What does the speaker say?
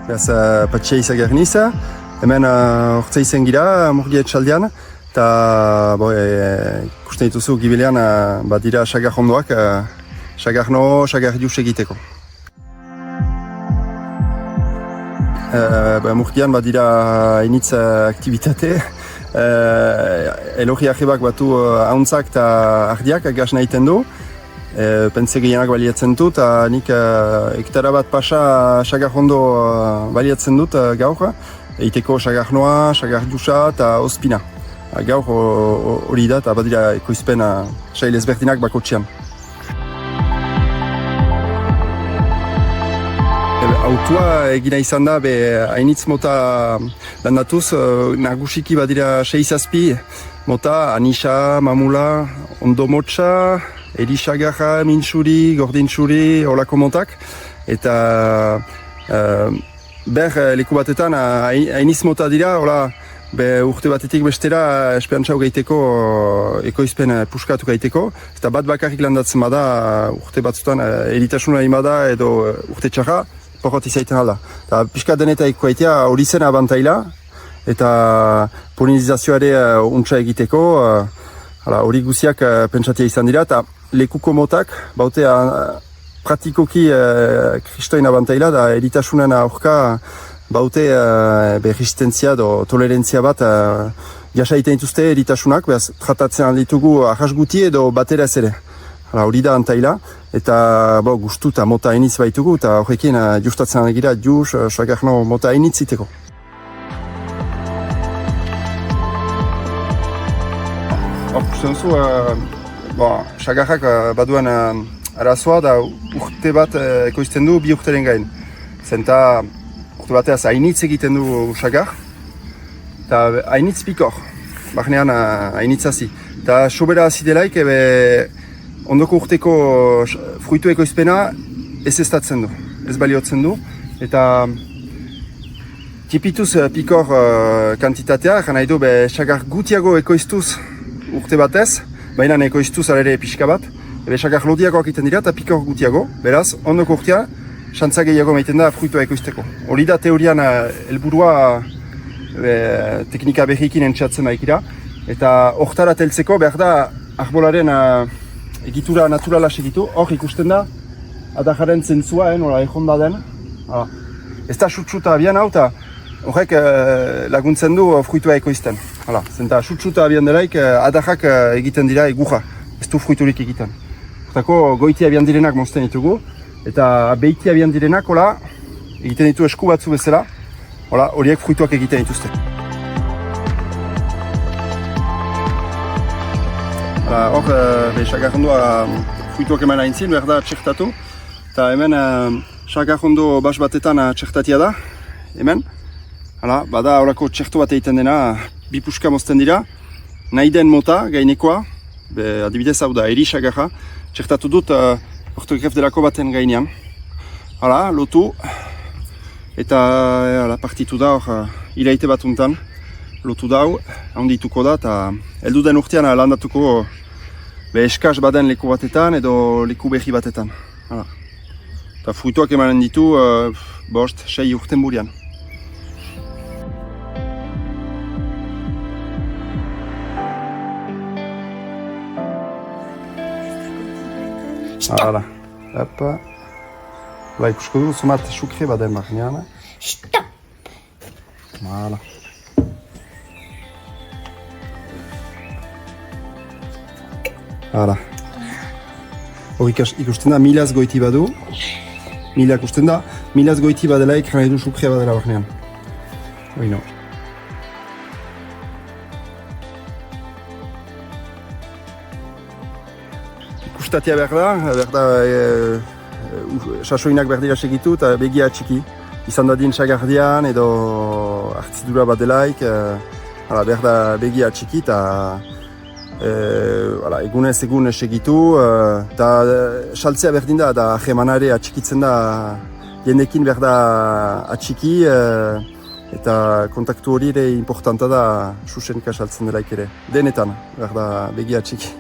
Beraz, Patxia izager niz, hemen ortsa izen gira, Murgia etxaldean, eta ikusten dituzu gibilean dira sagar hondoak, sagar no, sagar jus egiteko. Murgian dira initz aktivitate, elogi ahibak batu ahontzak eta ardiak gaz nahiten du. Pentze gehienak baliatzen dut, eta nik hektara bat pasa sagar hondo baliatzen dut gaur, eiteko sagar noa, sagar jusa eta ospina. Gaur hori da, eta badira ekoizpen sail ezberdinak bakotxean. Autua egina izan da, hainitz mota landatuz, nagusiki badira 6-7 mota, anisa, mamula, ondomotxa, erisagarra, mintsuri, gordintsuri, holako motak. Eta leku batetan hainitz mota dira, urte batetik bestera esperantzau gaiteko, ekoizpen puskatu gaiteko. Eta bat bakarrik landatzen bada, urte batzutan eritasuna imada edo urte txarra, porrot izaiten alda. Eta pixka denetaiko gaitea hori zen abantaila, eta polinizazioa ere untsa egiteko, hori guziak pentsatia izan dira, eta lekuko motak, baute praktikoki kristoin abantaila, da eritasunen aurka baute resistentzia edo tolerantzia bat jasa egiten dituzte eritasunak, behaz tratatzen ditugu ahas guti edo batera ez ere. Hori da antaila, eta gustu eta mota hainitz baitugu, eta horrekin justatzen egira jus, sagarno mota hainitz iteko. Ikusten zu, sagarrak baduen arazoa da urte bat ekoizten du 2 urteren gain. Zenta urte bateaz hainitz egiten du sagar, eta hainitz pikor, barnean hainitz hazi. Eta sobera hazi delaik, ondoko urteko fruitu ekoizpena ez estatzen du, ez baliotzen du. Eta tipituz pikor kantitatea, jana edo sagar gutiago ekoiztuz urte batez, baina ekoiztuz alere pixka bat, sagar lodiagoak egiten dira eta pikor gutiago, beraz, ondoko urtea, xantza gehiago maiten da fruitua ekoizteko. Hori da teorian helburua teknika berrikin entxatzen baikira, eta hortara teltzeko behar da arbolaren egitura naturala segitu, hor ikusten da, adajaren zentzua, nola ejonda den. Ez da sutsuta abian hau, eta horrek laguntzen du fruitua ekoizten. Zenta sutsuta abian delaik, adajak egiten dira egurra, ez du fruiturik egiten. Hortako goiti abian direnak mozten ditugu, eta beiti abian direnak egiten ditu esku batzu bezala, horiek fruituak egiten dituzte. Hor, sagarrondua fruituak eman haintzin, behar da txertatu. Eta hemen sagarrondo bas batetan txertatia da, hemen. Bada horako txertu bat egiten dena, 2 puska mozten dira. Nahi den mota, gainekoa, adibidez hau da, eri sagarra. Txertatu dut ortograf delako baten gainean. Lotu, eta partitu da hor, hilaite bat untan. Lotu dau, handituko da, eta heldu den urtean landatuko eskaz baden leku batetan edo leku behi batetan. Eta fruituak emanen ditu 5-6 urten burian. Hala, ikusko dugu zumat sukre baden barnean. Stop! Hala. Hala. Hor ikusten da, 1000 goiti badu. 1000 ikusten da, 1000 goiti badelaik jana edu sukrea badela barnean. Hoi no. Ikustatia behar da, sasoinak berdira segitu eta begia txiki. Izan dadin sagardian edo hartzidura badelaik, behar da begia txiki eta egunez egun segitu, eta saltzea berdin da, da jemanare atxikitzen da, jendekin behar da atxiki, eta kontaktu hori ere importanta da susenika saltzen delaik ere. Denetan behar da begia atxiki.